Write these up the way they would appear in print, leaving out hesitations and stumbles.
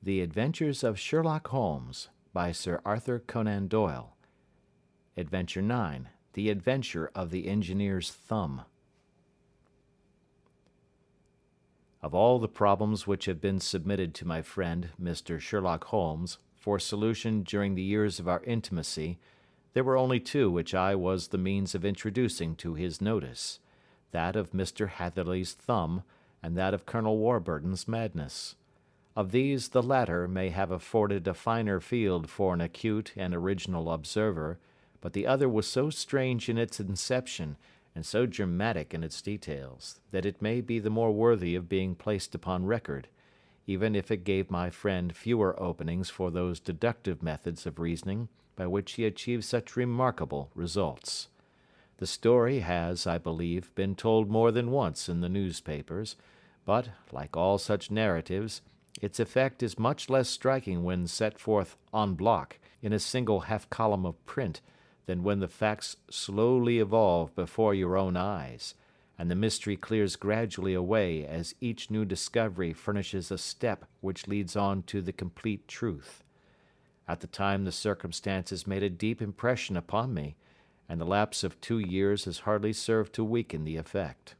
The Adventures of Sherlock Holmes by Sir Arthur Conan Doyle. Adventure 9. The Adventure of the Engineer's Thumb. Of all the problems which have been submitted to my friend, Mr. Sherlock Holmes, for solution during the years of our intimacy, there were only two which I was the means of introducing to his notice, that of Mr. Hatherley's thumb, and that of Colonel Warburton's madness. Of these the latter may have afforded a finer field for an acute and original observer, but the other was so strange in its inception, and so dramatic in its details, that it may be the more worthy of being placed upon record, even if it gave my friend fewer openings for those deductive methods of reasoning by which he achieved such remarkable results. The story has, I believe, been told more than once in the newspapers, but, like all such narratives, its effect is much less striking when set forth en bloc in a single half-column of print than when the facts slowly evolve before your own eyes, and the mystery clears gradually away as each new discovery furnishes a step which leads on to the complete truth. At the time the circumstances made a deep impression upon me, and the lapse of 2 years has hardly served to weaken the effect.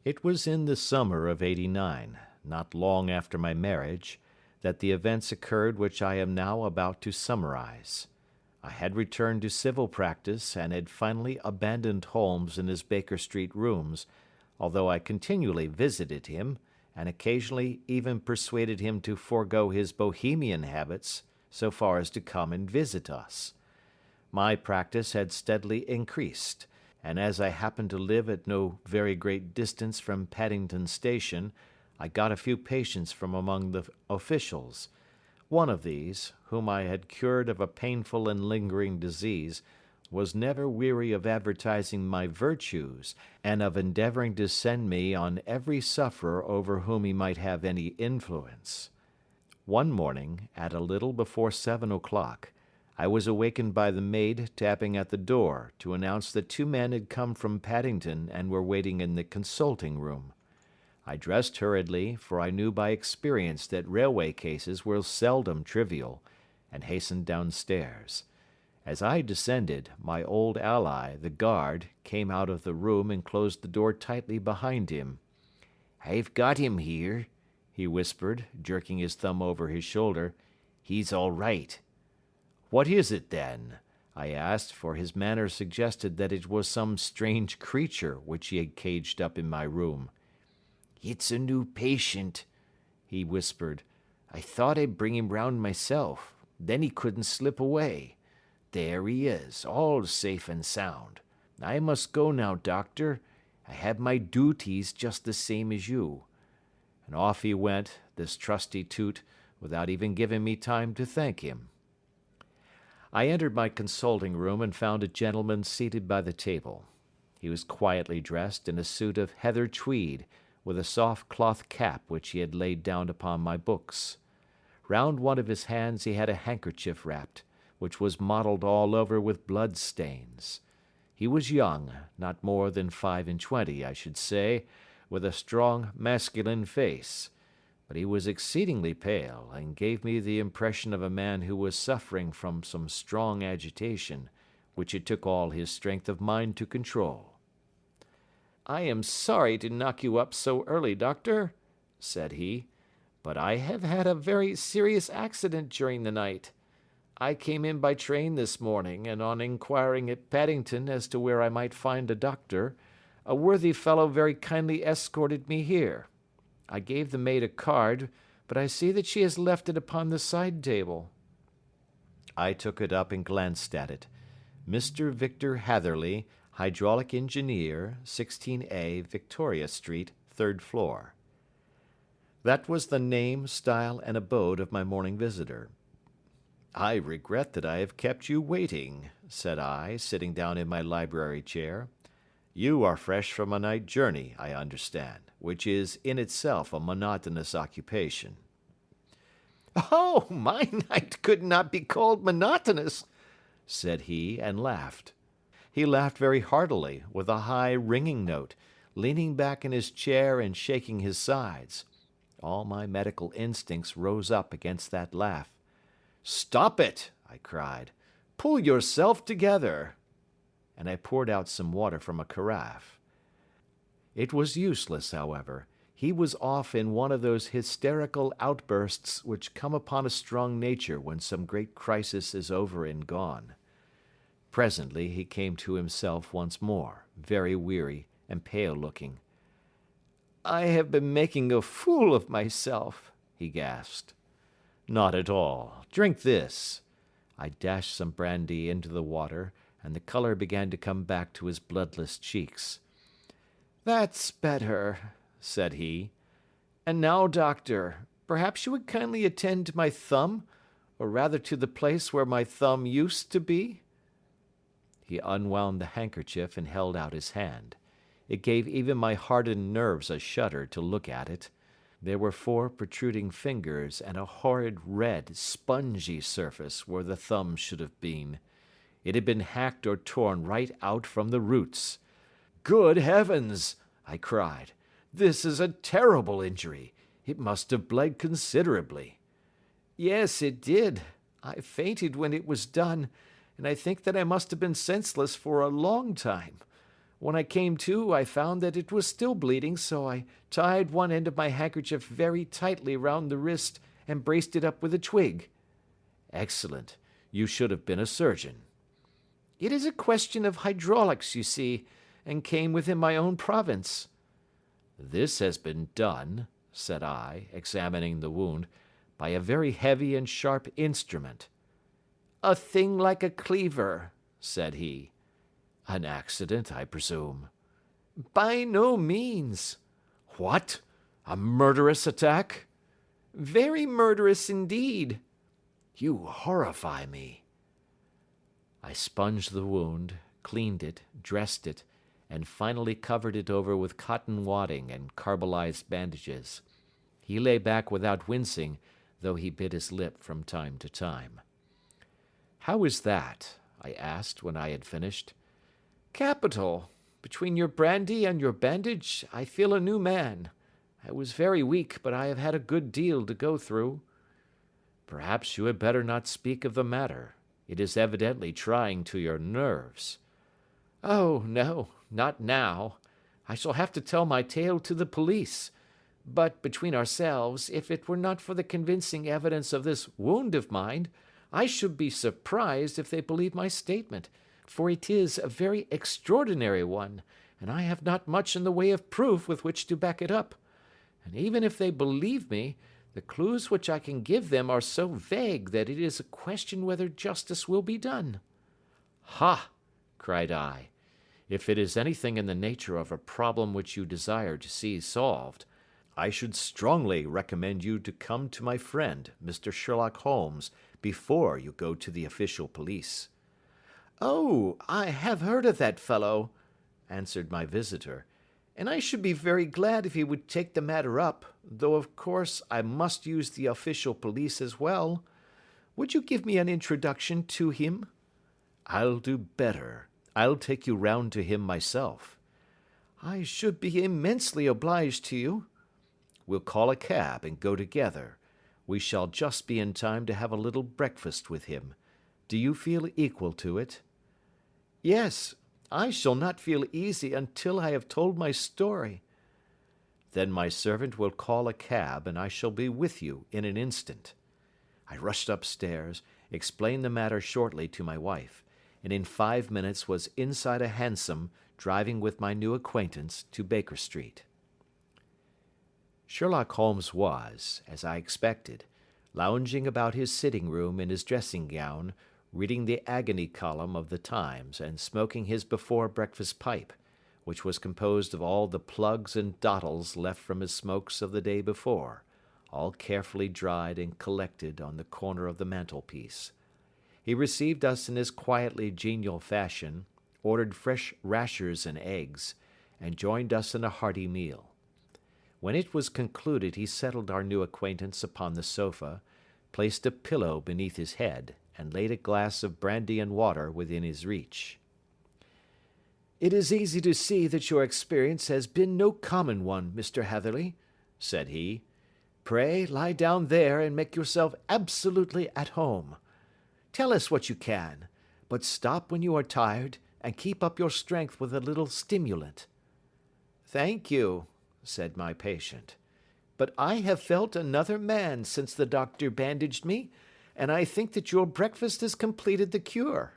It was in the summer of '89, not long after my marriage, that the events occurred which I am now about to summarize. I had returned to civil practice and had finally abandoned Holmes in his Baker Street rooms, although I continually visited him, and occasionally even persuaded him to forego his bohemian habits so far as to come and visit us. My practice had steadily increased, and as I happened to live at no very great distance from Paddington Station, I got a few patients from among the officials. One of these, whom I had cured of a painful and lingering disease, was never weary of advertising my virtues, and of endeavouring to send me on every sufferer over whom he might have any influence. One morning, at a little before 7 o'clock, I was awakened by the maid tapping at the door to announce that 2 men had come from Paddington and were waiting in the consulting room. I dressed hurriedly, for I knew by experience that railway cases were seldom trivial, and hastened downstairs. As I descended, my old ally, the guard, came out of the room and closed the door tightly behind him. "I've got him here," he whispered, jerking his thumb over his shoulder. "He's all right." "What is it, then?" I asked, for his manner suggested that it was some strange creature which he had caged up in my room. "It's a new patient," he whispered. "I thought I'd bring him round myself. Then he couldn't slip away. There he is, all safe and sound. I must go now, doctor. I have my duties just the same as you." And off he went, this trusty toot, without even giving me time to thank him. I entered my consulting room and found a gentleman seated by the table. He was quietly dressed in a suit of heather tweed, with a soft cloth cap which he had laid down upon my books. Round one of his hands he had a handkerchief wrapped, which was mottled all over with blood stains. He was young, not more than 25, I should say, with a strong masculine face, but he was exceedingly pale, and gave me the impression of a man who was suffering from some strong agitation, which it took all his strength of mind to control. "I am sorry to knock you up so early, doctor," said he, "but I have had a very serious accident during the night. I came in by train this morning, and on inquiring at Paddington as to where I might find a doctor, a worthy fellow very kindly escorted me here. I gave the maid a card, but I see that she has left it upon the side table." I took it up and glanced at it. Mr. Victor Hatherley, Hydraulic Engineer, 16A, Victoria Street, 3rd floor. That was the name, style, and abode of my morning visitor. "I regret that I have kept you waiting," said I, sitting down in my library chair. "You are fresh from a night journey, I understand, which is in itself a monotonous occupation." "Oh, my night could not be called monotonous," said he, and laughed. He laughed very heartily, with a high, ringing note, leaning back in his chair and shaking his sides. All my medical instincts rose up against that laugh. "Stop it!" I cried. "Pull yourself together!" And I poured out some water from a carafe. It was useless, however. He was off in one of those hysterical outbursts which come upon a strong nature when some great crisis is over and gone. Presently he came to himself once more, very weary and pale-looking. "I have been making a fool of myself," he gasped. "Not at all. Drink this." I dashed some brandy into the water, and the colour began to come back to his bloodless cheeks. "That's better," said he. "And now, doctor, perhaps you would kindly attend to my thumb, or rather to the place where my thumb used to be?" He unwound the handkerchief and held out his hand. It gave even my hardened nerves a shudder to look at it. There were 4 protruding fingers and a horrid red, spongy surface where the thumb should have been. It had been hacked or torn right out from the roots. "Good heavens!" I cried. "This is a terrible injury. It must have bled considerably." "Yes, it did. I fainted when it was done, and I think that I must have been senseless for a long time. When I came to, I found that it was still bleeding, so I tied one end of my handkerchief very tightly round the wrist and braced it up with a twig." "Excellent. You should have been a surgeon." "It is a question of hydraulics, you see, and came within my own province." "This has been done," said I, examining the wound, "by a very heavy and sharp instrument." "A thing like a cleaver," said he. "An accident, I presume?" "By no means." "What? A murderous attack?" "Very murderous indeed." "You horrify me." I sponged the wound, cleaned it, dressed it, and finally covered it over with cotton wadding and carbolized bandages. He lay back without wincing, though he bit his lip from time to time. "How is that?" I asked when I had finished. "Capital. Between your brandy and your bandage, I feel a new man. I was very weak, but I have had a good deal to go through." "Perhaps you had better not speak of the matter. It is evidently trying to your nerves." "Oh, no, not now. I shall have to tell my tale to the police. But, between ourselves, if it were not for the convincing evidence of this wound of mine, I should be surprised if they believed my statement, for it is a very extraordinary one, and I have not much in the way of proof with which to back it up. And even if they believe me, the clues which I can give them are so vague that it is a question whether justice will be done." "Ha!" cried I. "If it is anything in the nature of a problem which you desire to see solved, I should strongly recommend you to come to my friend, Mr. Sherlock Holmes, before you go to the official police." "Oh, I have heard of that fellow," answered my visitor, "and I should be very glad if he would take the matter up, though of course I must use the official police as well. Would you give me an introduction to him?" "I'll do better. I'll take you round to him myself." "I should be immensely obliged to you." "We'll call a cab and go together. We shall just be in time to have a little breakfast with him. Do you feel equal to it?" "Yes, I shall not feel easy until I have told my story." "Then my servant will call a cab and I shall be with you in an instant." I rushed upstairs, explained the matter shortly to my wife, and in 5 minutes was inside a hansom driving with my new acquaintance to Baker Street. Sherlock Holmes was, as I expected, lounging about his sitting room in his dressing gown, reading the agony column of the Times and smoking his before-breakfast pipe, which was composed of all the plugs and dottles left from his smokes of the day before, all carefully dried and collected on the corner of the mantelpiece. He received us in his quietly genial fashion, ordered fresh rashers and eggs, and joined us in a hearty meal. When it was concluded he settled our new acquaintance upon the sofa, placed a pillow beneath his head, and laid a glass of brandy and water within his reach. "It is easy to see that your experience has been no common one, Mr. Hatherley," said he. Pray lie down there and make yourself absolutely at home. Tell us what you can, but stop when you are tired and keep up your strength with a little stimulant." "Thank you," said my patient, "but I have felt another man since the doctor bandaged me, and I think that your breakfast has completed the cure.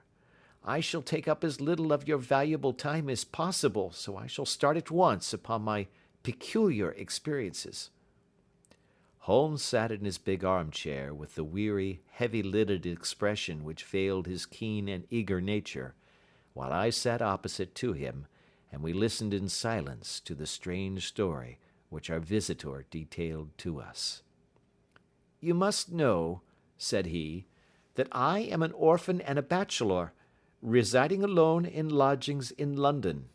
I shall take up as little of your valuable time as possible, so I shall start at once upon my peculiar experiences." Holmes sat in his big armchair with the weary, heavy-lidded expression which veiled his keen and eager nature, while I sat opposite to him, and we listened in silence to the strange story which our visitor detailed to us. "You must know," said he, "that I am an orphan and a bachelor, residing alone in lodgings in London.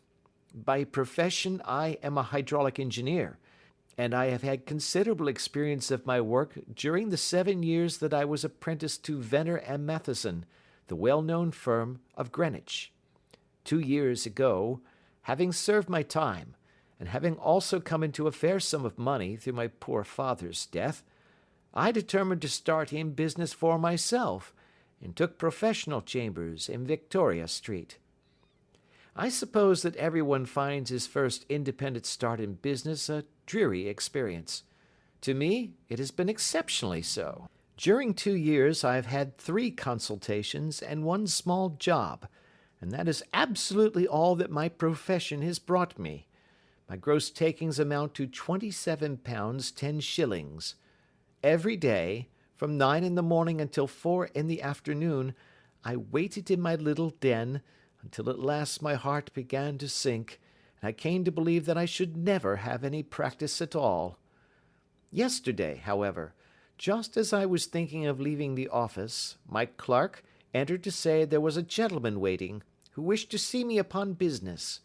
By profession I am a hydraulic engineer, and I have had considerable experience of my work during the 7 years that I was apprenticed to Venner and Matheson, the well-known firm of Greenwich. 2 years ago, having served my time, and having also come into a fair sum of money through my poor father's death, I determined to start in business for myself, and took professional chambers in Victoria Street. I suppose that everyone finds his first independent start in business a dreary experience. To me, it has been exceptionally so. During 2 years I have had 3 consultations and 1 small job, and that is absolutely all that my profession has brought me. My gross takings amount to £27 10s. Every day, from 9 in the morning until 4 in the afternoon, I waited in my little den, until at last my heart began to sink, and I came to believe that I should never have any practice at all. Yesterday, however, just as I was thinking of leaving the office, my clerk entered to say there was a gentleman waiting, who wished to see me upon business.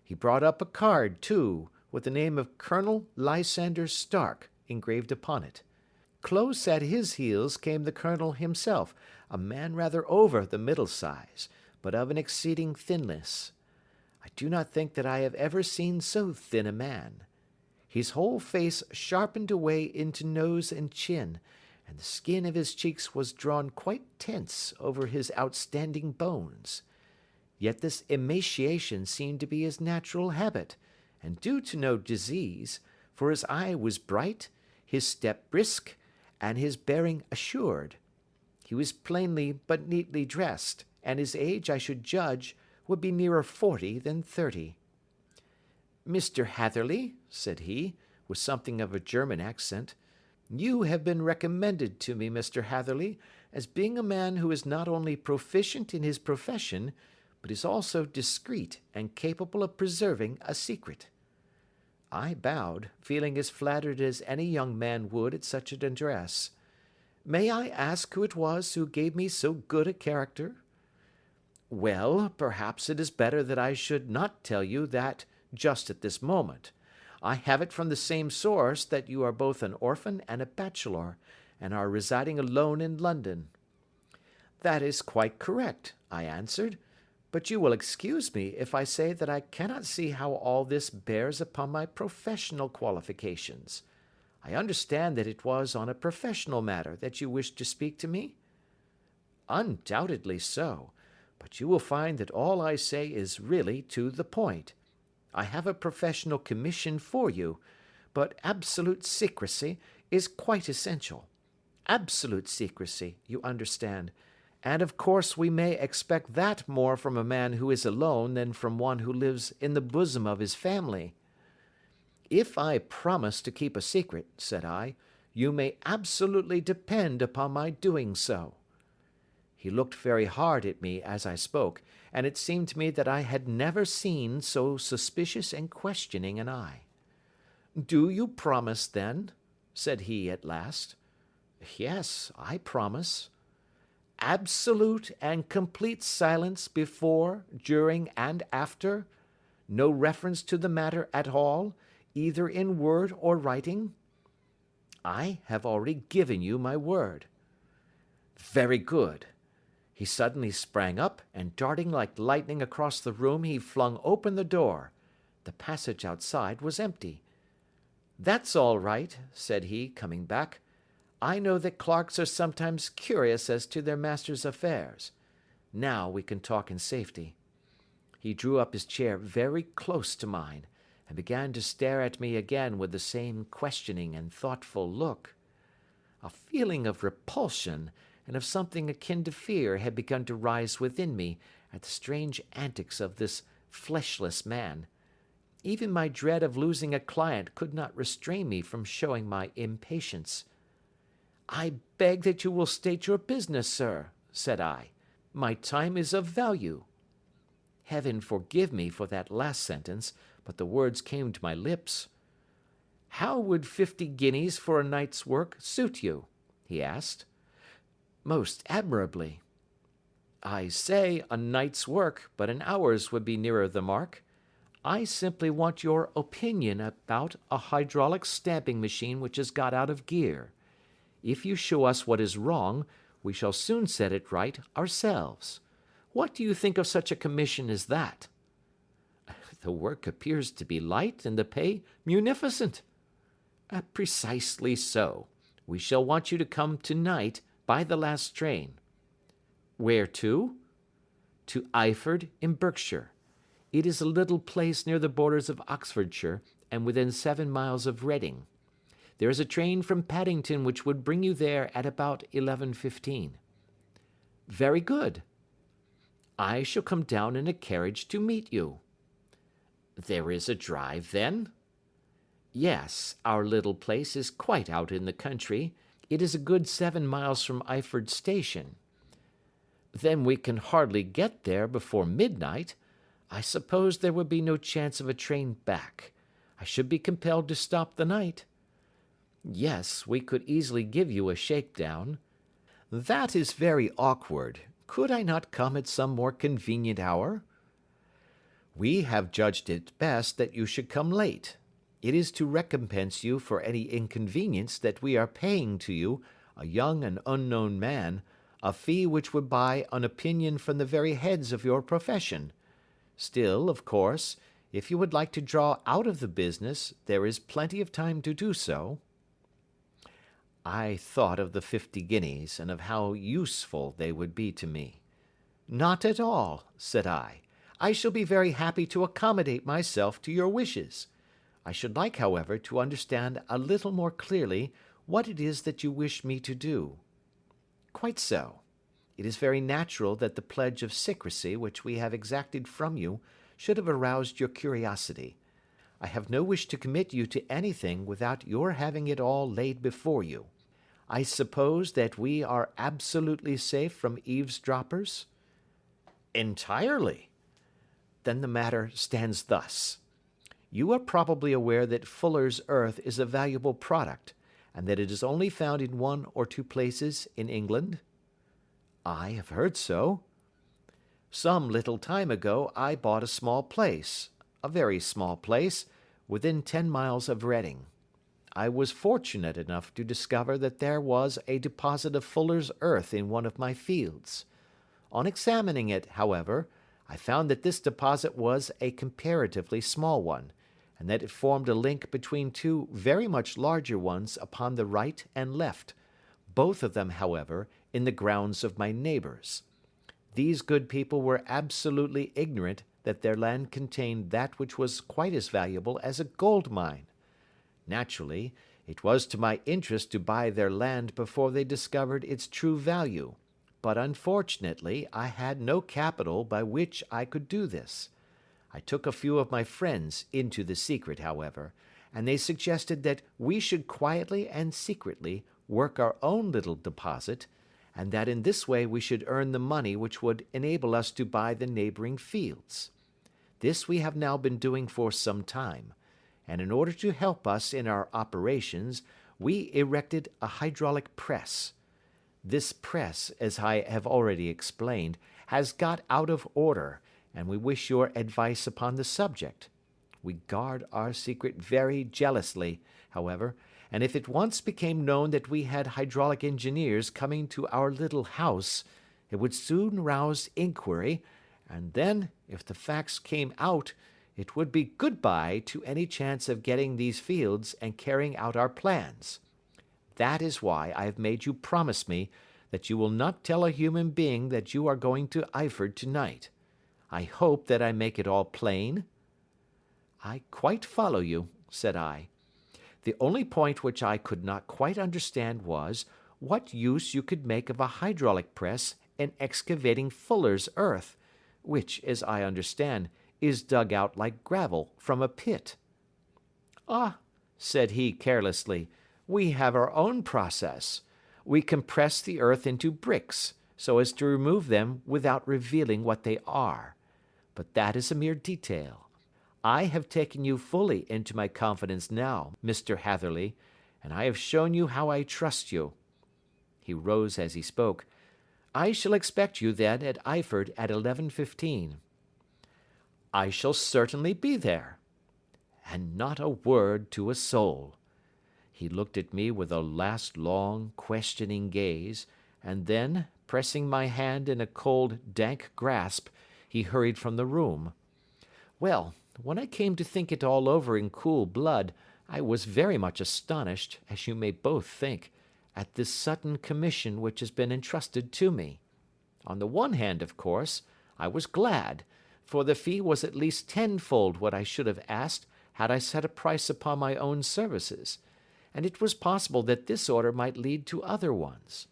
He brought up a card, too, with the name of Colonel Lysander Stark engraved upon it. Close at his heels came the colonel himself, a man rather over the middle size, but of an exceeding thinness. I do not think that I have ever seen so thin a man. His whole face sharpened away into nose and chin, and the skin of his cheeks was drawn quite tense over his outstanding bones. Yet this emaciation seemed to be his natural habit, and due to no disease, for his eye was bright, his step brisk, and his bearing assured. He was plainly but neatly dressed, and his age, I should judge, would be nearer 40 than 30. "Mr. Hatherley," said he, with something of a German accent, "you have been recommended to me, Mr. Hatherley, as being a man who is not only proficient in his profession, but is also discreet and capable of preserving a secret." I bowed, feeling as flattered as any young man would at such an address. "May I ask who it was who gave me so good a character?" "Well, perhaps it is better that I should not tell you that just at this moment. I have it from the same source that you are both an orphan and a bachelor, and are residing alone in London." "That is quite correct," I answered, "but you will excuse me if I say that I cannot see how all this bears upon my professional qualifications. I understand that it was on a professional matter that you wished to speak to me?" "Undoubtedly so, but you will find that all I say is really to the point. I have a professional commission for you, but absolute secrecy is quite essential. Absolute secrecy, you understand, and of course we may expect that more from a man who is alone than from one who lives in the bosom of his family." "If I promise to keep a secret," said I, "you may absolutely depend upon my doing so." He looked very hard at me as I spoke, and it seemed to me that I had never seen so suspicious and questioning an eye. "Do you promise, then?" said he at last. "Yes, I promise." "Absolute and complete silence before, during, and after? No reference to the matter at all, either in word or writing?" "I have already given you my word." "Very good." He suddenly sprang up, and darting like lightning across the room, he flung open the door. The passage outside was empty. "That's all right," said he, coming back. "I know that clerks are sometimes curious as to their master's affairs. Now we can talk in safety." He drew up his chair very close to mine, and began to stare at me again with the same questioning and thoughtful look. A feeling of repulsion and of something akin to fear had begun to rise within me at the strange antics of this fleshless man. Even my dread of losing a client could not restrain me from showing my impatience. "I beg that you will state your business, sir," said I. "My time is of value." Heaven forgive me for that last sentence, but the words came to my lips. "How would 50 guineas for a night's work suit you?" he asked. "Most admirably." "I say a night's work, but an hour's would be nearer the mark. I simply want your opinion about a hydraulic stamping machine which has got out of gear. If you show us what is wrong, we shall soon set it right ourselves. What do you think of such a commission as that?" "The work appears to be light and the pay munificent." "Precisely so. We shall want you to come tonight by the last train." "Where to?" "To Eyford in Berkshire. It is a little place near the borders of Oxfordshire and within 7 miles of Reading. There is a train from Paddington which would bring you there at about 11:15. "Very good." "I shall come down in a carriage to meet you." "There is a drive, then?" "Yes, our little place is quite out in the country. It is a good 7 miles from Eyford station." "Then we can hardly get there before midnight. I suppose there would be no chance of a train back. I should be compelled to stop the night." "Yes, we could easily give you a shakedown." "That is very awkward. Could I not come at some more convenient hour?" "We have judged it best that you should come late. It is to recompense you for any inconvenience that we are paying to you, a young and unknown man, a fee which would buy an opinion from the very heads of your profession. Still, of course, if you would like to draw out of the business, there is plenty of time to do so." I thought of the 50 guineas, and of how useful they would be to me. "Not at all," said I. "I shall be very happy to accommodate myself to your wishes. I should like, however, to understand a little more clearly what it is that you wish me to do." "Quite so. It is very natural that the pledge of secrecy which we have exacted from you should have aroused your curiosity. I have no wish to commit you to anything without your having it all laid before you. I suppose that we are absolutely safe from eavesdroppers?" "Entirely." "Then the matter stands thus. You are probably aware that Fuller's earth is a valuable product, and that it is only found in 1 or 2 places in England?" "I have heard so." "Some little time ago I bought a small place, a very small place, within 10 miles of Reading. I was fortunate enough to discover that there was a deposit of Fuller's earth in one of my fields. On examining it, however, I found that this deposit was a comparatively small one, and that it formed a link between 2 very much larger ones upon the right and left, both of them, however, in the grounds of my neighbours. These good people were absolutely ignorant that their land contained that which was quite as valuable as a gold mine. Naturally, it was to my interest to buy their land before they discovered its true value, but unfortunately I had no capital by which I could do this. I took a few of my friends into the secret, however, and they suggested that we should quietly and secretly work our own little deposit, and that in this way we should earn the money which would enable us to buy the neighbouring fields. This we have now been doing for some time, and in order to help us in our operations, we erected a hydraulic press. This press, as I have already explained, has got out of order, and we wish your advice upon the subject. We guard our secret very jealously, however, and if it once became known that we had hydraulic engineers coming to our little house, it would soon rouse inquiry, and then, if the facts came out, It would be good-bye to any chance of getting these fields and carrying out our plans. That is why I have made you promise me that you will not tell a human being that you are going to Eyford tonight. I hope that I make it all plain?" "I quite follow you," said I. "The only point which I could not quite understand was what use you could make of a hydraulic press in excavating fuller's earth, which, as I understand, is dug out like gravel from a pit." "Ah," said he carelessly, "we have our own process. We compress the earth into bricks, so as to remove them without revealing what they are. But that is a mere detail. I have taken you fully into my confidence now, Mr. Hatherley, and I have shown you how I trust you." He rose as he spoke. "I shall expect you, then, at Eyford at 11:15. "I shall certainly be there." And not a word to a soul. He looked at me with a last long, questioning gaze, and then, pressing my hand in a cold, dank grasp, he hurried from the room. Well, when I came to think it all over in cool blood, I was very much astonished, as you may both think, at this sudden commission which has been entrusted to me. On the one hand, of course, I was glad, for the fee was at least tenfold what I should have asked had I set a price upon my own services, and it was possible that this order might lead to other ones.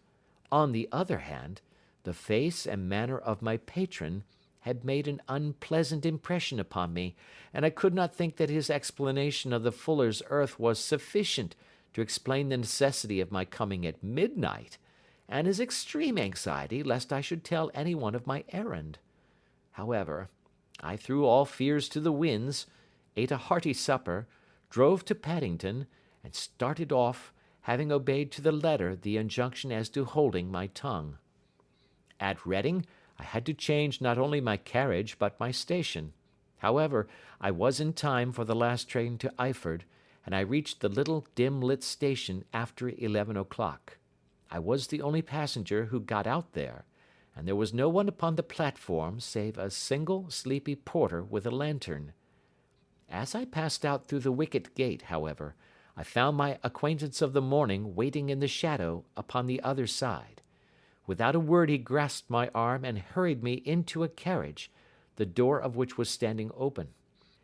On the other hand, the face and manner of my patron had made an unpleasant impression upon me, and I could not think that his explanation of the fuller's earth was sufficient to explain the necessity of my coming at midnight, and his extreme anxiety lest I should tell any one of my errand. However, I threw all fears to the winds, ate a hearty supper, drove to Paddington, and started off, having obeyed to the letter the injunction as to holding my tongue. At Reading, I had to change not only my carriage but my station. However, I was in time for the last train to Eyford, and I reached the little dim-lit station after 11 o'clock. I was the only passenger who got out there, and there was no one upon the platform save a single sleepy porter with a lantern. As I passed out through the wicket gate, however, I found my acquaintance of the morning waiting in the shadow upon the other side. Without a word he grasped my arm and hurried me into a carriage, the door of which was standing open.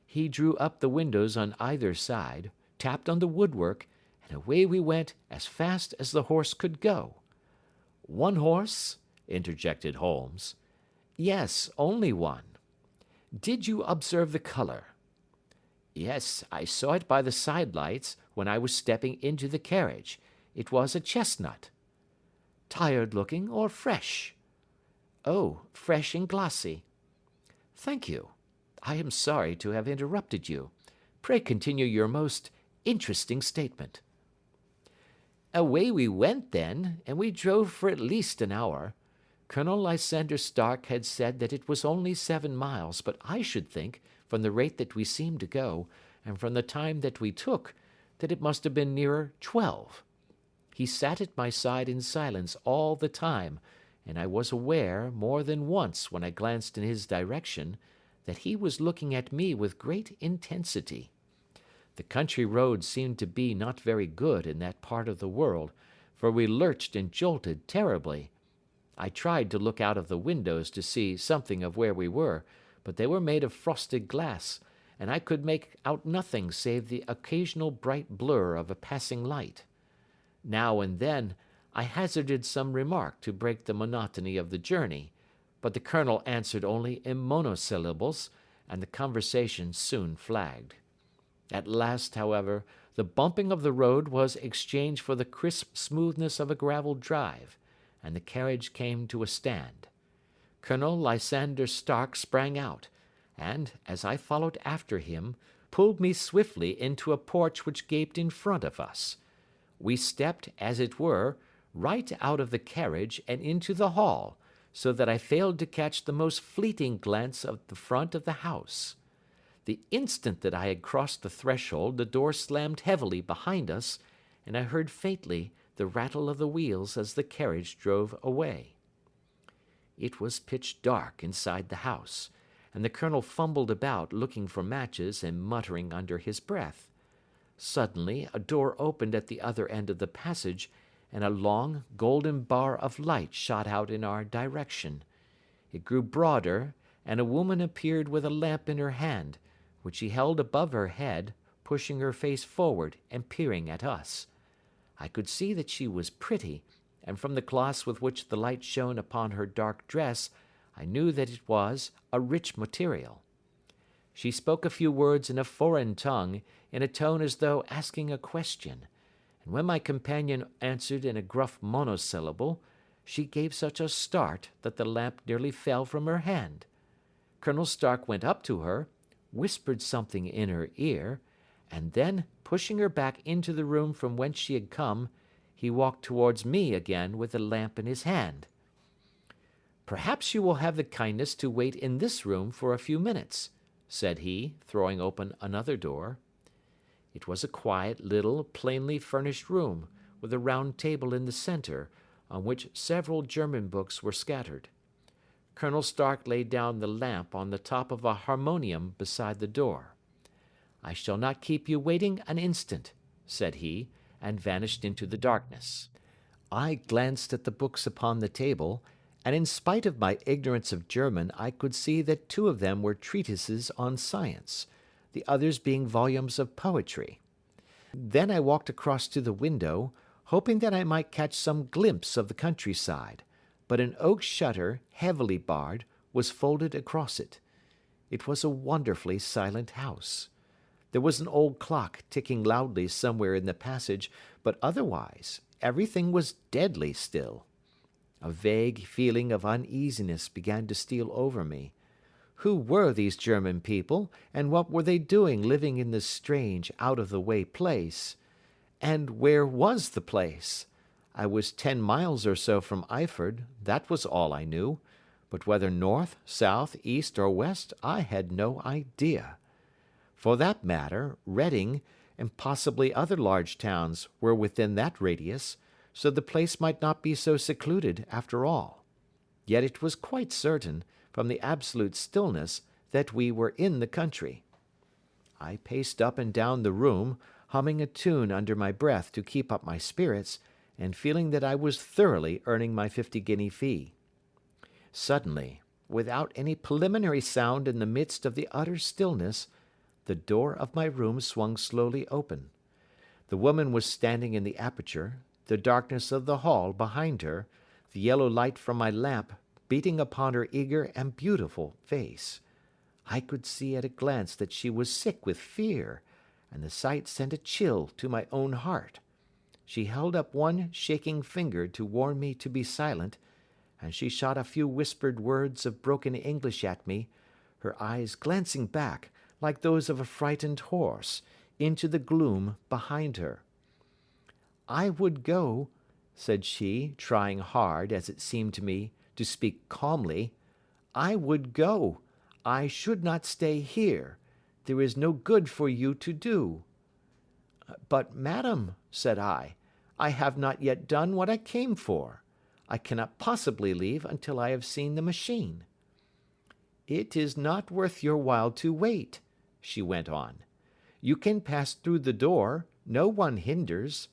He drew up the windows on either side, tapped on the woodwork, and away we went as fast as the horse could go. "One horse?" interjected Holmes. "Yes, only one." "Did you observe the colour?" "Yes, I saw it by the side lights when I was stepping into the carriage. It was a chestnut." "Tired looking or fresh?" "Oh, fresh and glossy." "Thank you. I am sorry to have interrupted you. Pray continue your most interesting statement." "Away we went then, and we drove for at least an hour. Colonel Lysander Stark had said that it was only 7 miles, but I should think, from the rate that we seemed to go, and from the time that we took, that it must have been nearer 12. He sat at my side in silence all the time, and I was aware, more than once when I glanced in his direction, that he was looking at me with great intensity. The country roads seemed to be not very good in that part of the world, for we lurched and jolted terribly. I tried to look out of the windows to see something of where we were, but they were made of frosted glass, and I could make out nothing save the occasional bright blur of a passing light. Now and then I hazarded some remark to break the monotony of the journey, but the colonel answered only in monosyllables, and the conversation soon flagged. At last, however, the bumping of the road was exchanged for the crisp smoothness of a gravelled drive, and the carriage came to a stand. Colonel Lysander Stark sprang out, and, as I followed after him, pulled me swiftly into a porch which gaped in front of us. We stepped, as it were, right out of the carriage and into the hall, so that I failed to catch the most fleeting glance of the front of the house. The instant that I had crossed the threshold, the door slammed heavily behind us, and I heard faintly the rattle of the wheels as the carriage drove away. It was pitch dark inside the house, and the colonel fumbled about looking for matches and muttering under his breath. Suddenly a door opened at the other end of the passage, and a long, golden bar of light shot out in our direction. It grew broader, and a woman appeared with a lamp in her hand, which she held above her head, pushing her face forward and peering at us. I could see that she was pretty, and from the gloss with which the light shone upon her dark dress, I knew that it was a rich material. She spoke a few words in a foreign tongue, in a tone as though asking a question, and when my companion answered in a gruff monosyllable, she gave such a start that the lamp nearly fell from her hand. Colonel Stark went up to her, whispered something in her ear, and then, pushing her back into the room from whence she had come, he walked towards me again with the lamp in his hand. "Perhaps you will have the kindness to wait in this room for a few minutes," said he, throwing open another door. It was a quiet, little, plainly furnished room, with a round table in the centre, on which several German books were scattered. Colonel Stark laid down the lamp on the top of a harmonium beside the door. "I shall not keep you waiting an instant," said he, and vanished into the darkness. I glanced at the books upon the table, and in spite of my ignorance of German I could see that 2 of them were treatises on science, the others being volumes of poetry. Then I walked across to the window, hoping that I might catch some glimpse of the countryside, but an oak shutter, heavily barred, was folded across it. It was a wonderfully silent house. There was an old clock ticking loudly somewhere in the passage, but otherwise everything was deadly still. A vague feeling of uneasiness began to steal over me. Who were these German people, and what were they doing living in this strange, out-of-the-way place? And where was the place? I was 10 miles or so from Eyford, that was all I knew, but whether north, south, east, or west, I had no idea. For that matter, Reading, and possibly other large towns, were within that radius, so the place might not be so secluded after all. Yet it was quite certain, from the absolute stillness, that we were in the country. I paced up and down the room, humming a tune under my breath to keep up my spirits, and feeling that I was thoroughly earning my 50-guinea fee. Suddenly, without any preliminary sound in the midst of the utter stillness, the door of my room swung slowly open. The woman was standing in the aperture, the darkness of the hall behind her, the yellow light from my lamp beating upon her eager and beautiful face. I could see at a glance that she was sick with fear, and the sight sent a chill to my own heart. She held up one shaking finger to warn me to be silent, and she shot a few whispered words of broken English at me, her eyes glancing back, like those of a frightened horse, into the gloom behind her. "I would go," said she, trying hard, as it seemed to me, to speak calmly. "I would go. I should not stay here. There is no good for you to do." "But, madam," said I have not yet done what I came for. I cannot possibly leave until I have seen the machine." "It is not worth your while to wait," she went on. "You can pass through the door, no one hinders."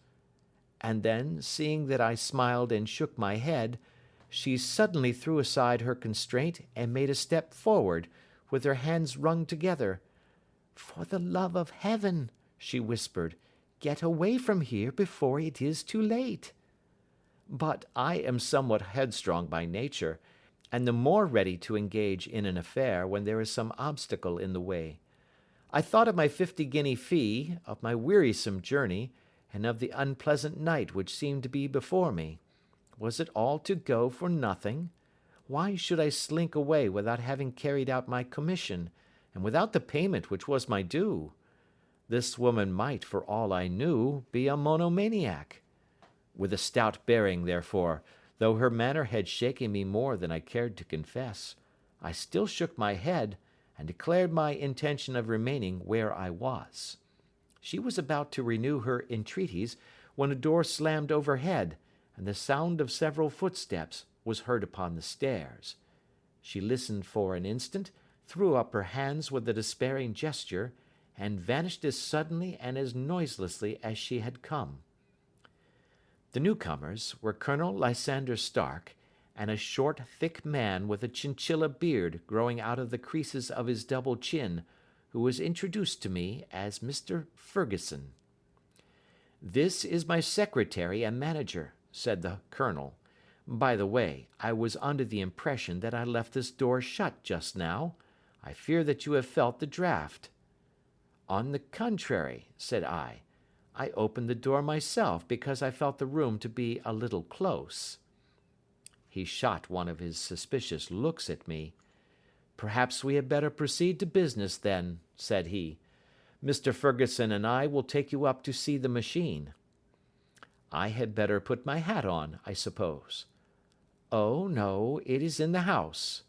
And then, seeing that I smiled and shook my head, she suddenly threw aside her constraint and made a step forward, with her hands wrung together. "For the love of heaven," she whispered, "get away from here before it is too late." But I am somewhat headstrong by nature, and the more ready to engage in an affair when there is some obstacle in the way. I thought of my 50-guinea fee, of my wearisome journey, and of the unpleasant night which seemed to be before me. Was it all to go for nothing? Why should I slink away without having carried out my commission, and without the payment which was my due? This woman might, for all I knew, be a monomaniac. With a stout bearing, therefore, though her manner had shaken me more than I cared to confess, I still shook my head, and declared my intention of remaining where I was. She was about to renew her entreaties, when a door slammed overhead, and the sound of several footsteps was heard upon the stairs. She listened for an instant, threw up her hands with a despairing gesture, and vanished as suddenly and as noiselessly as she had come. The newcomers were Colonel Lysander Stark and a short, thick man with a chinchilla beard growing out of the creases of his double chin, who was introduced to me as Mr. Ferguson. "This is my secretary and manager," said the colonel. "By the way, I was under the impression that I left this door shut just now. I fear that you have felt the draught." "On the contrary," said I opened the door myself because I felt the room to be a little close. He shot one of his suspicious looks at me. "Perhaps we had better proceed to business then," said he. "Mr. Ferguson and I will take you up to see the machine." "I had better put my hat on, I suppose." "Oh, no, it is in the house."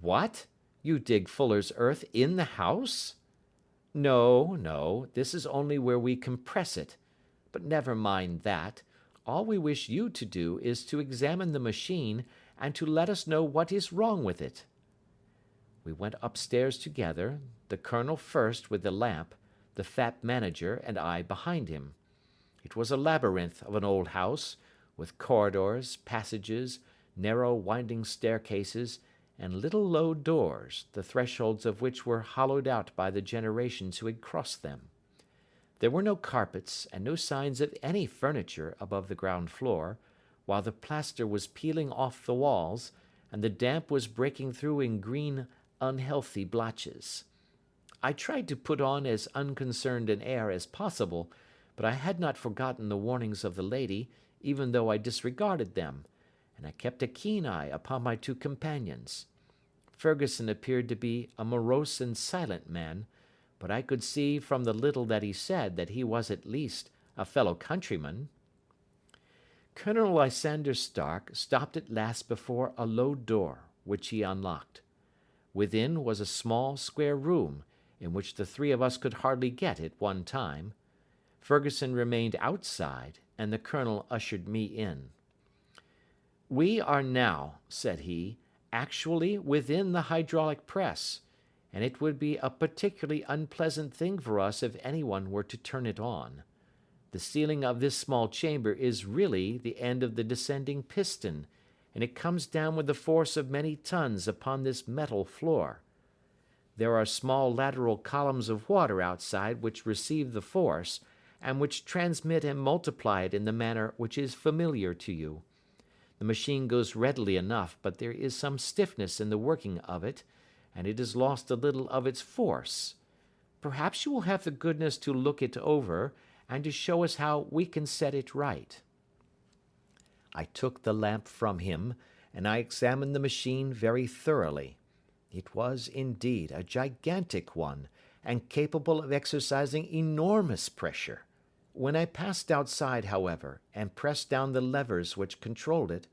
"What? You dig fuller's earth in the house?" "No, no, this is only where we compress it. But never mind that. All we wish you to do is to examine the machine and to let us know what is wrong with it." We went upstairs together, the colonel first with the lamp, the fat manager and I behind him. It was a labyrinth of an old house, with corridors, passages, narrow winding staircases, and little low doors, the thresholds of which were hollowed out by the generations who had crossed them. There were no carpets and no signs of any furniture above the ground floor, while the plaster was peeling off the walls, and the damp was breaking through in green, unhealthy blotches. I tried to put on as unconcerned an air as possible, but I had not forgotten the warnings of the lady, even though I disregarded them, and I kept a keen eye upon my two companions. Ferguson appeared to be a morose and silent man, but I could see from the little that he said that he was at least a fellow countryman. Colonel Lysander Stark stopped at last before a low door, which he unlocked. Within was a small, square room, in which the three of us could hardly get at one time. Ferguson remained outside, and the colonel ushered me in. "We are now," said he, "actually within the hydraulic press, and it would be a particularly unpleasant thing for us if anyone were to turn it on. The ceiling of this small chamber is really the end of the descending piston, and it comes down with the force of many tons upon this metal floor. There are small lateral columns of water outside which receive the force, and which transmit and multiply it in the manner which is familiar to you. The machine goes readily enough, but there is some stiffness in the working of it, and it has lost a little of its force. Perhaps you will have the goodness to look it over, and to show us how we can set it right." I took the lamp from him, and I examined the machine very thoroughly. It was, indeed, a gigantic one, and capable of exercising enormous pressure. When I passed outside, however, and pressed down the levers which controlled it,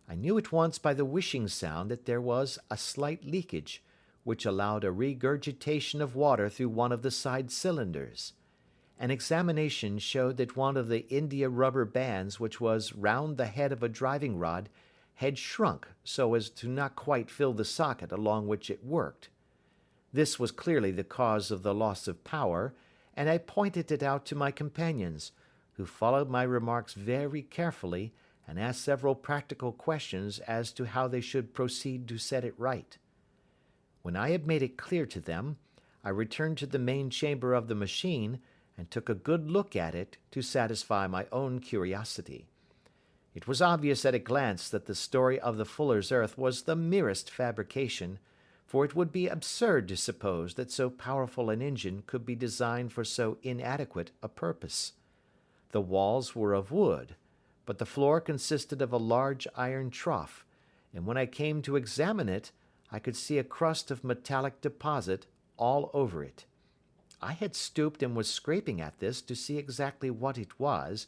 I knew at once by the whishing sound that there was a slight leakage, which allowed a regurgitation of water through one of the side cylinders. An examination showed that one of the india rubber bands which was round the head of a driving rod had shrunk so as to not quite fill the socket along which it worked. This was clearly the cause of the loss of power, and I pointed it out to my companions, who followed my remarks very carefully and asked several practical questions as to how they should proceed to set it right. When I had made it clear to them, I returned to the main chamber of the machine and took a good look at it to satisfy my own curiosity. It was obvious at a glance that the story of the fuller's earth was the merest fabrication, for it would be absurd to suppose that so powerful an engine could be designed for so inadequate a purpose. The walls were of wood, but the floor consisted of a large iron trough, and when I came to examine it, I could see a crust of metallic deposit all over it. I had stooped and was scraping at this to see exactly what it was,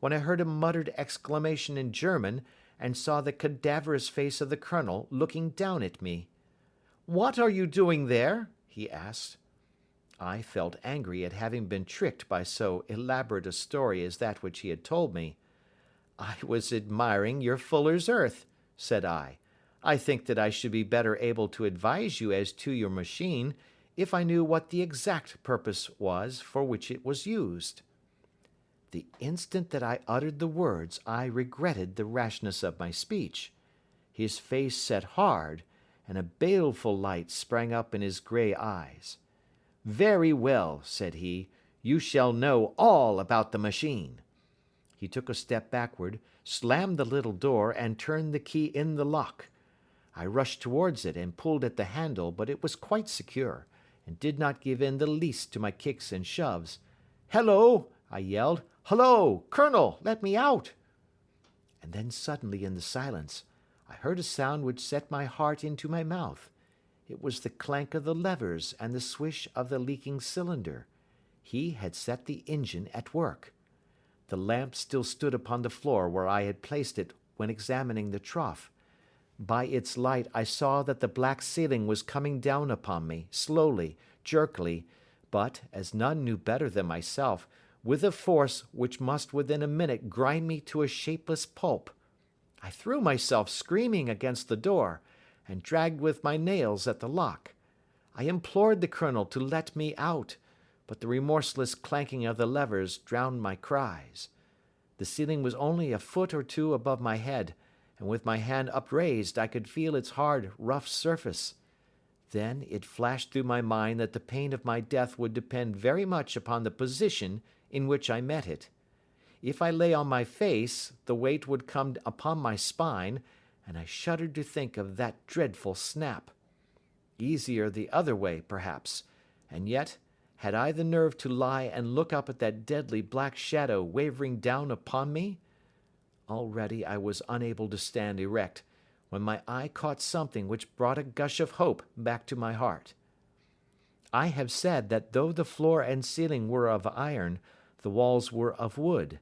when I heard a muttered exclamation in German and saw the cadaverous face of the colonel looking down at me. "What are you doing there?" he asked. I felt angry at having been tricked by so elaborate a story as that which he had told me. "I was admiring your fuller's earth," said I. I think that I should be better able to advise you as to your machine if I knew what the exact purpose was for which it was used." The instant that I uttered the words, I regretted the rashness of my speech. His face set hard, and a baleful light sprang up in his grey eyes. "Very well," said he, "you shall know all about the machine." He took a step backward, slammed the little door, and turned the key in the lock. I rushed towards it and pulled at the handle, but it was quite secure, and did not give in the least to my kicks and shoves. "Hello!" I yelled. "Hullo! Colonel, let me out!" And then suddenly in the silence, I heard a sound which set my heart into my mouth. It was the clank of the levers and the swish of the leaking cylinder. He had set the engine at work. The lamp still stood upon the floor where I had placed it when examining the trough. By its light I saw that the black ceiling was coming down upon me, slowly, jerkily, but, as none knew better than myself, with a force which must within a minute grind me to a shapeless pulp. I threw myself screaming against the door, and dragged with my nails at the lock. I implored the colonel to let me out, but the remorseless clanking of the levers drowned my cries. The ceiling was only a foot or two above my head, and with my hand upraised I could feel its hard, rough surface. Then it flashed through my mind that the pain of my death would depend very much upon the position in which I met it. If I lay on my face, the weight would come upon my spine, and I shuddered to think of that dreadful snap. Easier the other way, perhaps, and yet, had I the nerve to lie and look up at that deadly black shadow wavering down upon me? Already I was unable to stand erect, when my eye caught something which brought a gush of hope back to my heart. I have said that though the floor and ceiling were of iron, the walls were of wood.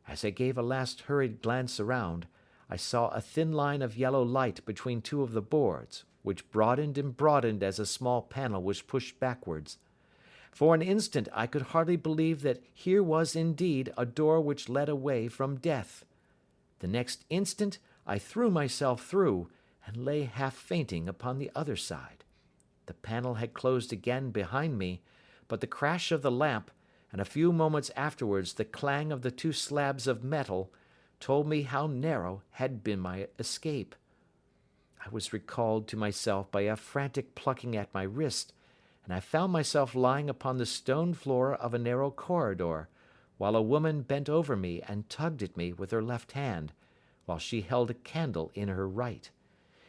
As I gave a last hurried glance around, I saw a thin line of yellow light between two of the boards, which broadened and broadened as a small panel was pushed backwards. For an instant I could hardly believe that here was indeed a door which led away from death. The next instant I threw myself through, and lay half fainting upon the other side. The panel had closed again behind me, but the crash of the lamp, and a few moments afterwards the clang of the two slabs of metal, told me how narrow had been my escape. I was recalled to myself by a frantic plucking at my wrist, and I found myself lying upon the stone floor of a narrow corridor, while a woman bent over me and tugged at me with her left hand, while she held a candle in her right.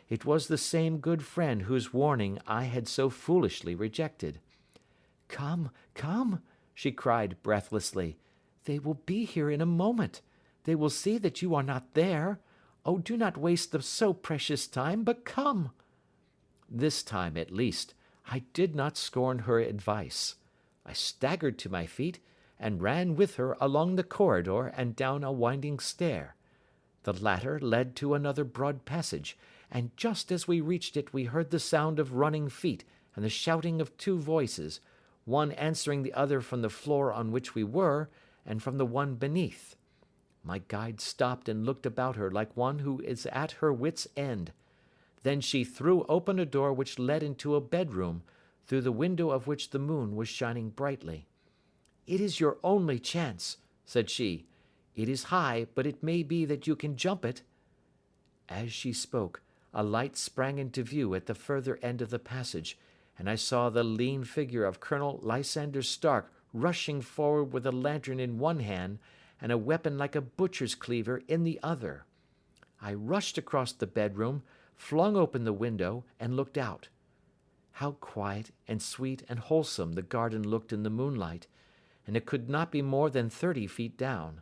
It was the same good friend whose warning I had so foolishly rejected. "Come, come," she cried breathlessly. "They will be here in a moment. They will see that you are not there. Oh, do not waste the so precious time, but come." This time, at least, I did not scorn her advice. I staggered to my feet, and ran with her along the corridor and down a winding stair. The latter led to another broad passage, and just as we reached it we heard the sound of running feet and the shouting of two voices, one answering the other from the floor on which we were, and from the one beneath. My guide stopped and looked about her like one who is at her wit's end. Then she threw open a door which led into a bedroom, through the window of which the moon was shining brightly. "It is your only chance," said she. "It is high, but it may be that you can jump it." As she spoke, a light sprang into view at the further end of the passage, and I saw the lean figure of Colonel Lysander Stark rushing forward with a lantern in one hand and a weapon like a butcher's cleaver in the other. I rushed across the bedroom, flung open the window, and looked out. How quiet and sweet and wholesome the garden looked in the moonlight, and it could not be more than 30 feet down.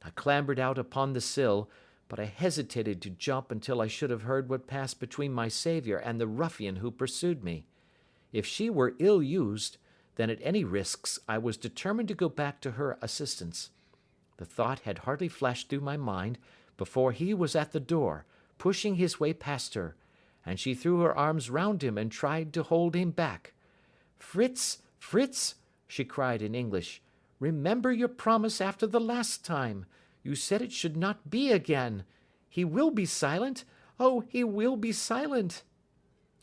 I clambered out upon the sill, but I hesitated to jump until I should have heard what passed between my saviour and the ruffian who pursued me. If she were ill used, then at any risks I was determined to go back to her assistance. The thought had hardly flashed through my mind before he was at the door, pushing his way past her, and she threw her arms round him and tried to hold him back. "Fritz, Fritz," she cried in English, "remember your promise after the last time. You said it should not be again. He will be silent. Oh, he will be silent."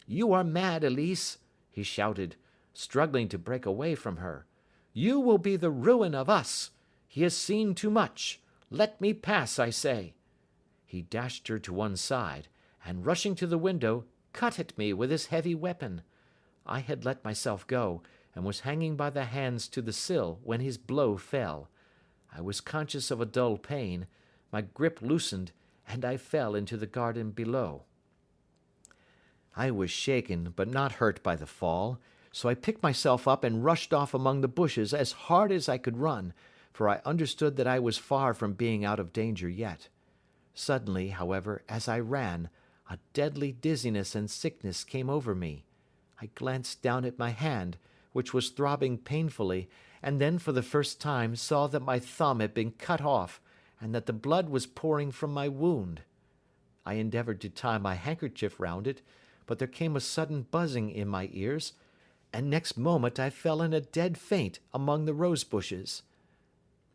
"You are mad, Elise," he shouted, struggling to break away from her. "You will be the ruin of us. He has seen too much. Let me pass, I say." He dashed her to one side, and rushing to the window, cut at me with his heavy weapon. I had let myself go, and was hanging by the hands to the sill, when his blow fell. I was conscious of a dull pain, my grip loosened, and I fell into the garden below. I was shaken, but not hurt by the fall, so I picked myself up and rushed off among the bushes as hard as I could run, for I understood that I was far from being out of danger yet. Suddenly, however, as I ran, a deadly dizziness and sickness came over me. I glanced down at my hand, which was throbbing painfully, and then for the first time saw that my thumb had been cut off, and that the blood was pouring from my wound. I endeavoured to tie my handkerchief round it, but there came a sudden buzzing in my ears, and next moment I fell in a dead faint among the rose bushes.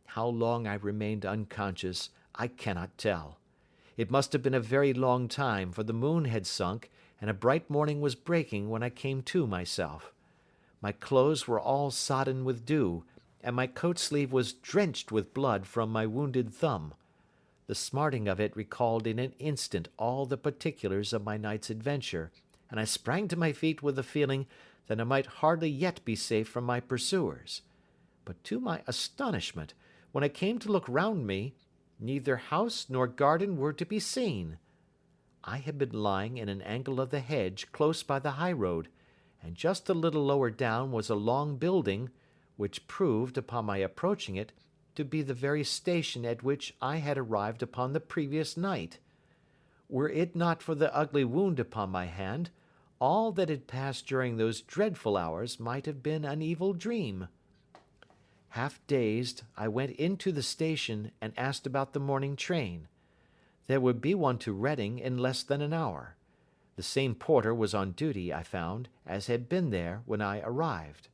How long I remained unconscious, I cannot tell. It must have been a very long time, for the moon had sunk, and a bright morning was breaking when I came to myself. My clothes were all sodden with dew, and my coat sleeve was drenched with blood from my wounded thumb. The smarting of it recalled in an instant all the particulars of my night's adventure, and I sprang to my feet with the feeling that I might hardly yet be safe from my pursuers. But to my astonishment, when I came to look round me, neither house nor garden were to be seen. I had been lying in an angle of the hedge close by the high road, and just a little lower down was a long building, which proved, upon my approaching it, to be the very station at which I had arrived upon the previous night. Were it not for the ugly wound upon my hand, all that had passed during those dreadful hours might have been an evil dream. Half dazed, I went into the station and asked about the morning train. There would be one to Reading in less than an hour. The same porter was on duty, I found, as had been there when I arrived.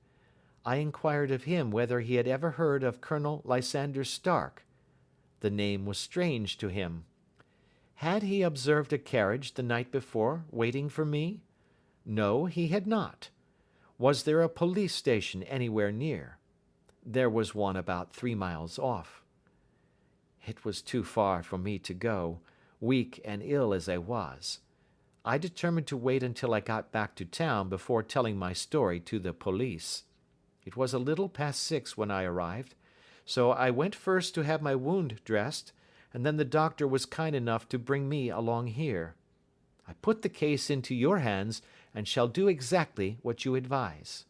I inquired of him whether he had ever heard of Colonel Lysander Stark. The name was strange to him. Had he observed a carriage the night before waiting for me? No, he had not. Was there a police station anywhere near? There was one about 3 miles off. It was too far for me to go, weak and ill as I was. I determined to wait until I got back to town before telling my story to the police. It was a little past 6 when I arrived, so I went first to have my wound dressed, and then the doctor was kind enough to bring me along here. I put the case into your hands, and shall do exactly what you advise."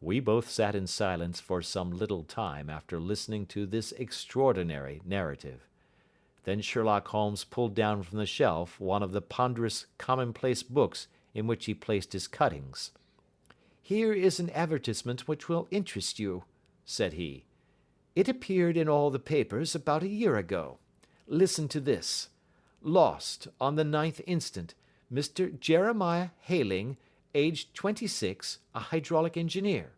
We both sat in silence for some little time after listening to this extraordinary narrative. Then Sherlock Holmes pulled down from the shelf one of the ponderous commonplace books in which he placed his cuttings. "Here is an advertisement which will interest you," said he. "It appeared in all the papers about a year ago. Listen to this. 'Lost, on the 9th instant, Mr. Jeremiah Hayling, aged 26, a hydraulic engineer.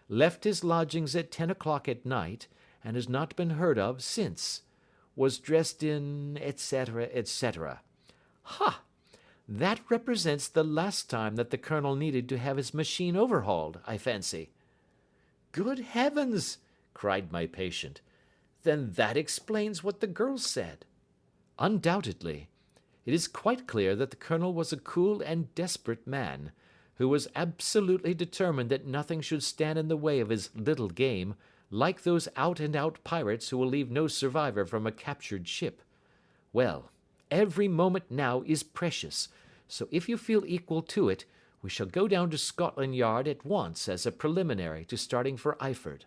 Left his lodgings at 10 o'clock at night, and has not been heard of since. Was dressed in, etc., etc.' Ha! That represents the last time that the Colonel needed to have his machine overhauled, I fancy." "Good heavens!" cried my patient. "Then that explains what the girl said." "Undoubtedly. It is quite clear that the Colonel was a cool and desperate man, who was absolutely determined that nothing should stand in the way of his little game, like those out-and-out pirates who will leave no survivor from a captured ship. Well, every moment now is precious, so if you feel equal to it, we shall go down to Scotland Yard at once as a preliminary to starting for Eyford."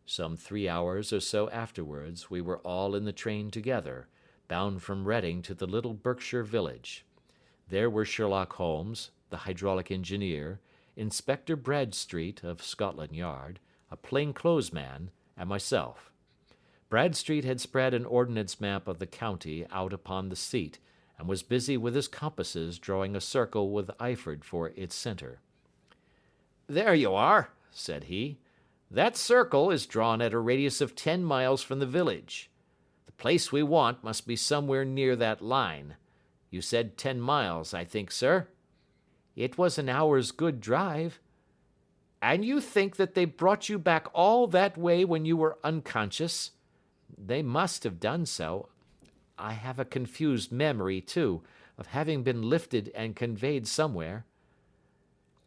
Some 3 hours or so afterwards we were all in the train together, bound from Reading to the little Berkshire village. There were Sherlock Holmes, the hydraulic engineer, Inspector Bradstreet of Scotland Yard, a plain-clothes man, and myself. Bradstreet had spread an ordnance map of the county out upon the seat, and was busy with his compasses drawing a circle with Eyford for its centre. "There you are," said he. "That circle is drawn at a radius of 10 miles from the village. The place we want must be somewhere near that line. You said 10 miles, I think, sir?" "It was an hour's good drive." "And you think that they brought you back all that way when you were unconscious?" "They must have done so. I have a confused memory, too, of having been lifted and conveyed somewhere."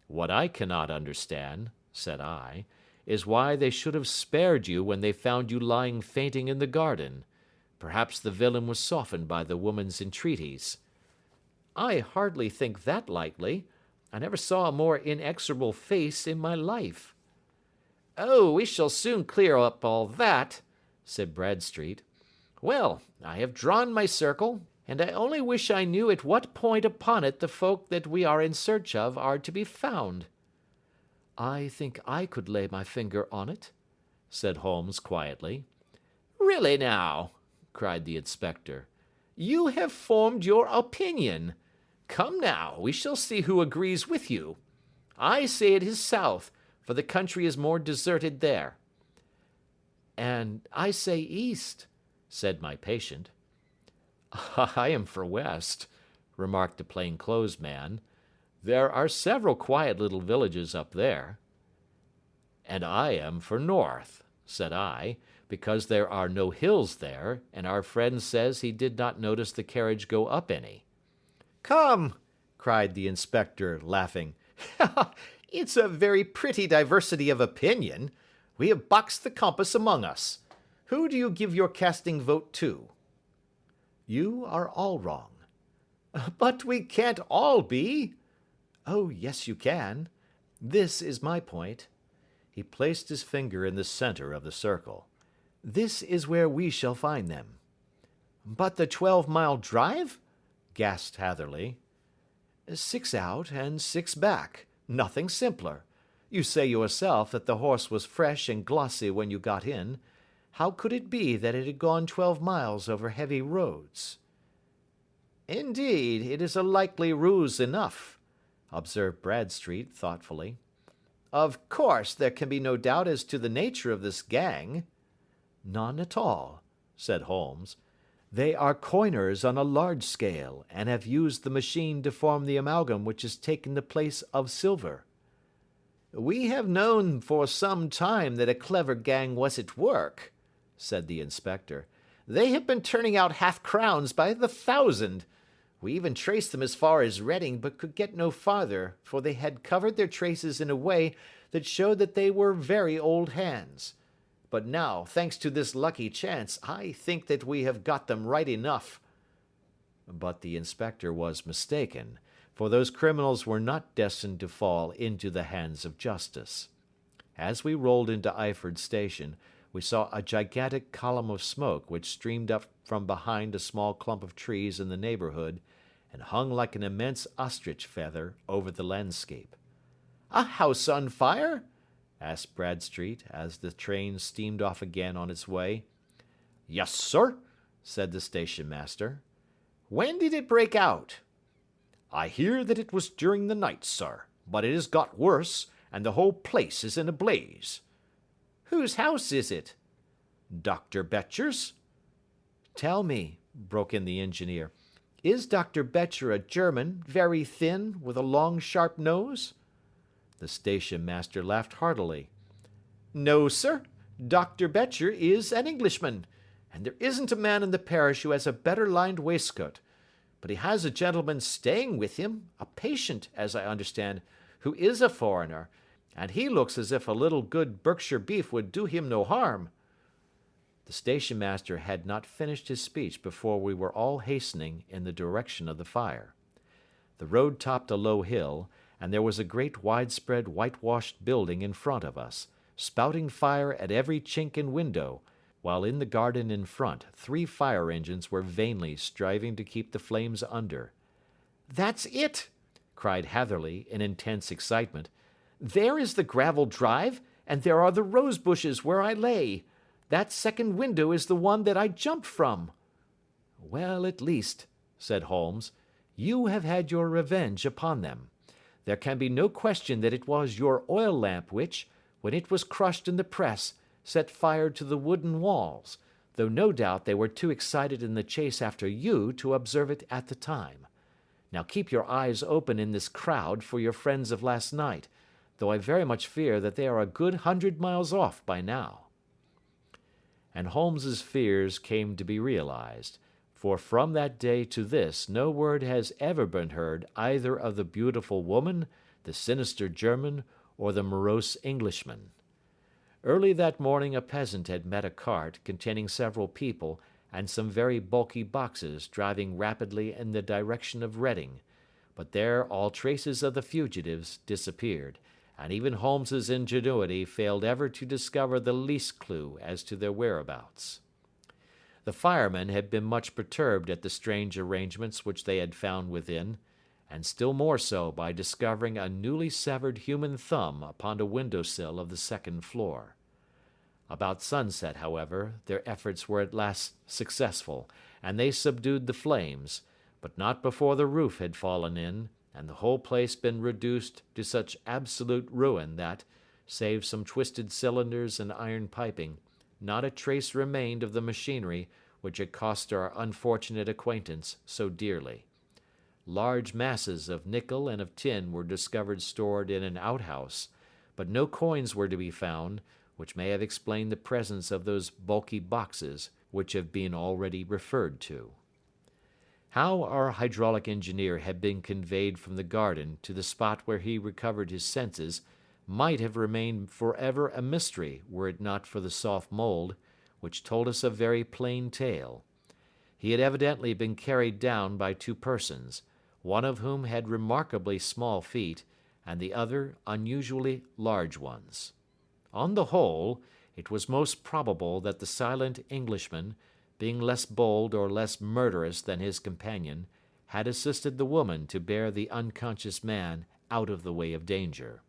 "What I cannot understand," said I, "is why they should have spared you when they found you lying fainting in the garden. Perhaps the villain was softened by the woman's entreaties." "I hardly think that likely. I never saw a more inexorable face in my life." "Oh, we shall soon clear up all that," said Bradstreet. "Well, I have drawn my circle, and I only wish I knew at what point upon it the folk that we are in search of are to be found." "I think I could lay my finger on it," said Holmes quietly. "Really now," cried the inspector, "you have formed your opinion. Come now, we shall see who agrees with you. I say it is south, for the country is more deserted there." "And I say east," said my patient. "I am for west," remarked the plain-clothes man. "There are several quiet little villages up there." "And I am for north," said I, "because there are no hills there, and our friend says he did not notice the carriage go up any." "Come," cried the inspector, laughing. "It's a very pretty diversity of opinion. We have boxed the compass among us. Who do you give your casting vote to?" "You are all wrong." "But we can't all be." "Oh, yes, you can. This is my point." He placed his finger in the center of the circle. "This is where we shall find them." "But the 12-mile drive?" gasped Hatherley. 6 out and 6 back. Nothing simpler. You say yourself that the horse was fresh and glossy when you got in. How could it be that it had gone 12 miles over heavy roads?" "Indeed, it is a likely ruse enough," observed Bradstreet thoughtfully. "Of course, there can be no doubt as to the nature of this gang." "None at all," said Holmes. "They are coiners on a large scale, and have used the machine to form the amalgam which has taken the place of silver." "We have known for some time that a clever gang was at work," said the inspector. "They have been turning out half-crowns by the thousand. We even traced them as far as Reading, but could get no farther, for they had covered their traces in a way that showed that they were very old hands. But now, thanks to this lucky chance, I think that we have got them right enough." But the inspector was mistaken, for those criminals were not destined to fall into the hands of justice. As we rolled into Eyford Station, we saw a gigantic column of smoke which streamed up from behind a small clump of trees in the neighborhood and hung like an immense ostrich feather over the landscape. "A house on fire?" asked Bradstreet, as the train steamed off again on its way. "Yes, sir," said the station master. "When did it break out?" "I hear that it was during the night, sir, but it has got worse, and the whole place is in a blaze." "Whose house is it?" "Dr. Betcher's." "Tell me," broke in the engineer, "is Dr. Betcher a German, very thin, with a long, sharp nose?" The station master laughed heartily. "No, sir. Dr. Betcher is an Englishman, and there isn't a man in the parish who has a better lined waistcoat. But he has a gentleman staying with him, a patient, as I understand, who is a foreigner, and he looks as if a little good Berkshire beef would do him no harm." The station master had not finished his speech before we were all hastening in the direction of the fire. The road topped a low hill, and there was a great widespread whitewashed building in front of us, spouting fire at every chink and window, while in the garden in front 3 fire engines were vainly striving to keep the flames under. "That's it!" cried Hatherley in intense excitement. "There is the gravel drive, and there are the rose bushes where I lay. That second window is the one that I jumped from." "Well, at least," said Holmes, "you have had your revenge upon them. There can be no question that it was your oil lamp which, when it was crushed in the press, set fire to the wooden walls, though no doubt they were too excited in the chase after you to observe it at the time. Now keep your eyes open in this crowd for your friends of last night, though I very much fear that they are a good 100 miles off by now." And Holmes's fears came to be realized, for from that day to this no word has ever been heard either of the beautiful woman, the sinister German, or the morose Englishman. Early that morning a peasant had met a cart containing several people and some very bulky boxes driving rapidly in the direction of Reading, but there all traces of the fugitives disappeared, and even Holmes's ingenuity failed ever to discover the least clue as to their whereabouts. The firemen had been much perturbed at the strange arrangements which they had found within, and still more so by discovering a newly severed human thumb upon a window-sill of the second floor. About sunset, however, their efforts were at last successful, and they subdued the flames, but not before the roof had fallen in, and the whole place been reduced to such absolute ruin that, save some twisted cylinders and iron piping, not a trace remained of the machinery which had cost our unfortunate acquaintance so dearly. Large masses of nickel and of tin were discovered stored in an outhouse, but no coins were to be found, which may have explained the presence of those bulky boxes which have been already referred to. How our hydraulic engineer had been conveyed from the garden to the spot where he recovered his senses might have remained forever a mystery were it not for the soft mould, which told us a very plain tale. He had evidently been carried down by two persons, one of whom had remarkably small feet, and the other unusually large ones. On the whole, it was most probable that the silent Englishman, being less bold or less murderous than his companion, had assisted the woman to bear the unconscious man out of the way of danger.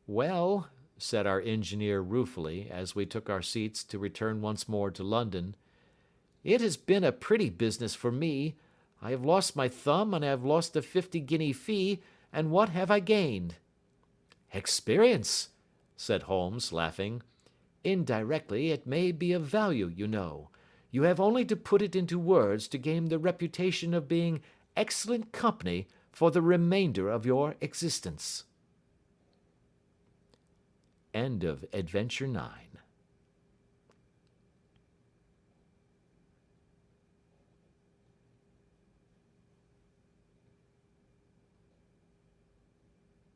"Well," said our engineer ruefully, as we took our seats to return once more to London, "it has been a pretty business for me. I have lost my thumb, and I have lost a 50-guinea fee, and what have I gained?" "Experience," said Holmes, laughing. "Indirectly it may be of value, you know. You have only to put it into words to gain the reputation of being excellent company for the remainder of your existence." End of Adventure 9.